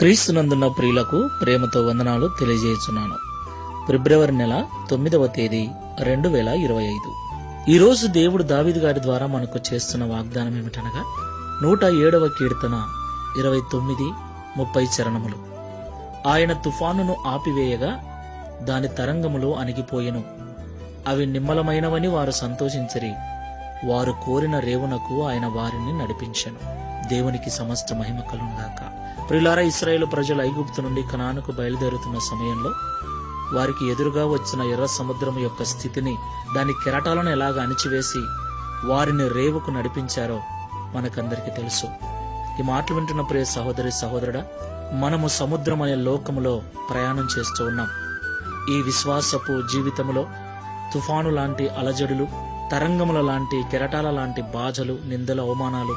క్రీస్తునందున్న ప్రియులకు ప్రేమతో వందనాలు తెలియజేస్తున్నాను. ఫిబ్రవరి నెల 9వ తేదీ 2025. ఈరోజు దేవుడు దావీదు గారి ద్వారా మనకు చేస్తున్న వాగ్దానం ఏమిటనగా 107వ కీర్తన 29-30 చరణములు. ఆయన తుఫానును ఆపివేయగా దాని తరంగములు అణిగిపోయెను. అవి నిమ్మలమైనవని వారు సంతోషించిరి. వారు కోరిన రేవునకు ఆయన వారిని నడిపించెను. దేవునికి సమస్త మహిమ కలుగుగాక. ప్రియులారా, ఇశ్రాయేలు ప్రజలు ఐగుప్తు నుండి కనానుకు బయలుదేరుతున్న సమయంలో వారికి ఎదురుగా వచ్చిన ఎర్ర సముద్రం యొక్క స్థితిని, దాని కెరటాలను ఎలాగ అణిచివేసి వారిని రేవుకు నడిపించారో మనకందరికీ తెలుసు. ఈ మాటలు వింటున్న ప్రియ సహోదరి సహోదరుడా, మనము సముద్రం అనే లోకములో ప్రయాణం చేస్తూ ఉన్నాం. ఈ విశ్వాసపు జీవితంలో తుఫాను లాంటి అలజడులు, తరంగముల లాంటి కెరటాల లాంటి బాధలు, నిందల, అవమానాలు,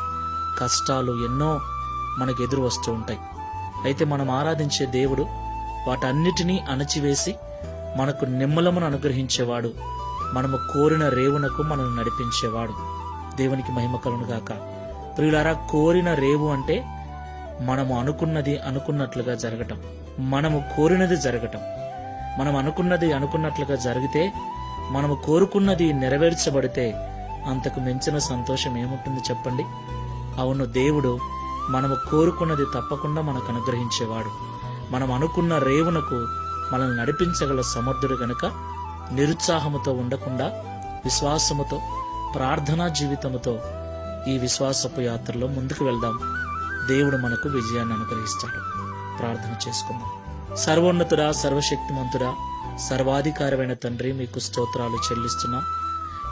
కష్టాలు ఎన్నో మనకు ఎదురు వస్తూ ఉంటాయి. అయితే మనం ఆరాధించే దేవుడు వాటన్నిటినీ అణచివేసి మనకు నిమ్మలమును అనుగ్రహించేవాడు. మనము కోరిన రేవునకు మనల్ని నడిపించేవాడు. దేవునికి మహిమ కలుగుగాక. ప్రియులారా, కోరిన రేవు అంటే మనము అనుకున్నది అనుకున్నట్లుగా జరగటం, మనము కోరినది జరగటం. మనం అనుకున్నది అనుకున్నట్లుగా జరిగితే, మనము కోరుకున్నది నెరవేర్చబడితే అంతకు మించిన సంతోషం ఏముంటుంది చెప్పండి? అవును, దేవుడు మనము కోరుకున్నది తప్పకుండా మనకు అనుగ్రహించేవాడు. మనం అనుకున్న రేవునకు మనల్ని నడిపించగల సమర్థుడు గనుక నిరుత్సాహముతో ఉండకుండా విశ్వాసముతో, ప్రార్థనా జీవితముతో ఈ విశ్వాసపు యాత్రలో ముందుకు వెళ్దాం. దేవుడు మనకు విజయాన్ని అనుగ్రహిస్తాడు. ప్రార్థన చేసుకుందాం. సర్వోన్నతుడా, సర్వశక్తిమంతుడా, సర్వాధికారమైన తండ్రి, మీకు స్తోత్రాలు చెల్లిస్తున్నాం.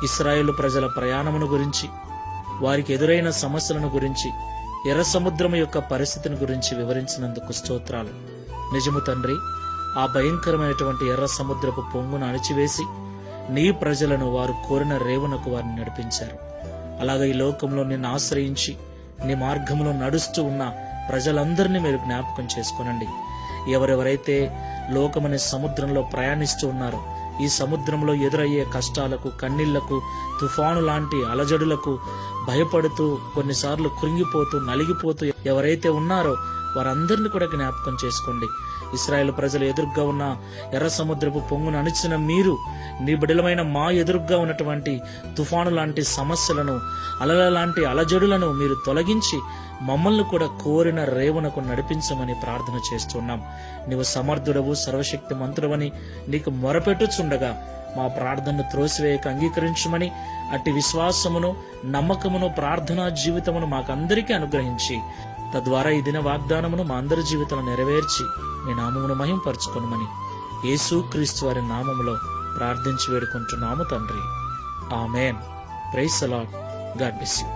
ఇశ్రాయేలు ప్రజల ప్రయాణమును గురించి, వారికి ఎదురైన సమస్యలను గురించి, ఎర్ర సముద్రం యొక్క పరిస్థితిని గురించి వివరించినందుకు స్తోత్రాలు. నిజము తండ్రి, ఆ భయంకరమైనటువంటి ఎర్ర సముద్రపు పొంగును అణిచివేసి నీ ప్రజలను వారు కోరిన రేవునకు వారిని నడిపించారు. అలాగే ఈ లోకంలో నిన్ను ఆశ్రయించి నీ మార్గంలో నడుస్తూ ఉన్న ప్రజలందరినీ మీరు జ్ఞాపకం చేసుకోనండి. ఎవరెవరైతే లోకమనే సముద్రంలో ప్రయాణిస్తూ ఉన్నారో, ఈ సముద్రంలో ఎదురయ్యే కష్టాలకు, కన్నీళ్లకు, తుఫాను లాంటి అలజడులకు భయపడుతూ, కొన్నిసార్లు కృంగిపోతూ, నలిగిపోతూ ఎవరైతే ఉన్నారో వారందరినీ కూడా జ్ఞాపకం చేసుకోండి. ఇశ్రాయేలు ప్రజలు ఎదురుగా ఉన్న ఎర్ర సముద్రపు పొంగును అణిచిన మీరు, నీ బిడ్డలమైన మా ఎదురుగా ఉన్నటువంటి తుఫాను లాంటి సమస్యలను, అలల లాంటి అలజడులను మీరు తొలగించి మమ్మల్ని కూడా కోరిన రేవునకు నడిపించమని ప్రార్థన చేస్తున్నాం. నీవు సమర్థుడవు, సర్వశక్తి మంతుడవని నీకు మొరపెట్టుచుండగా మా ప్రార్థనను త్రోసివేయక అంగీకరించమని, అట్టి విశ్వాసమును, నమ్మకమును, ప్రార్థనా జీవితమును మాకందరికీ అనుగ్రహించి, తద్వారా ఈ దిన వాగ్దానమును మా అందరి జీవితంలో నెరవేర్చి మీ నామమును మహింపరచుకొనుమని యేసు క్రీస్తు వారి నామములో ప్రార్థించి వేడుకుంటున్నాము తండ్రి. Amen. Praise the lord. God bless you.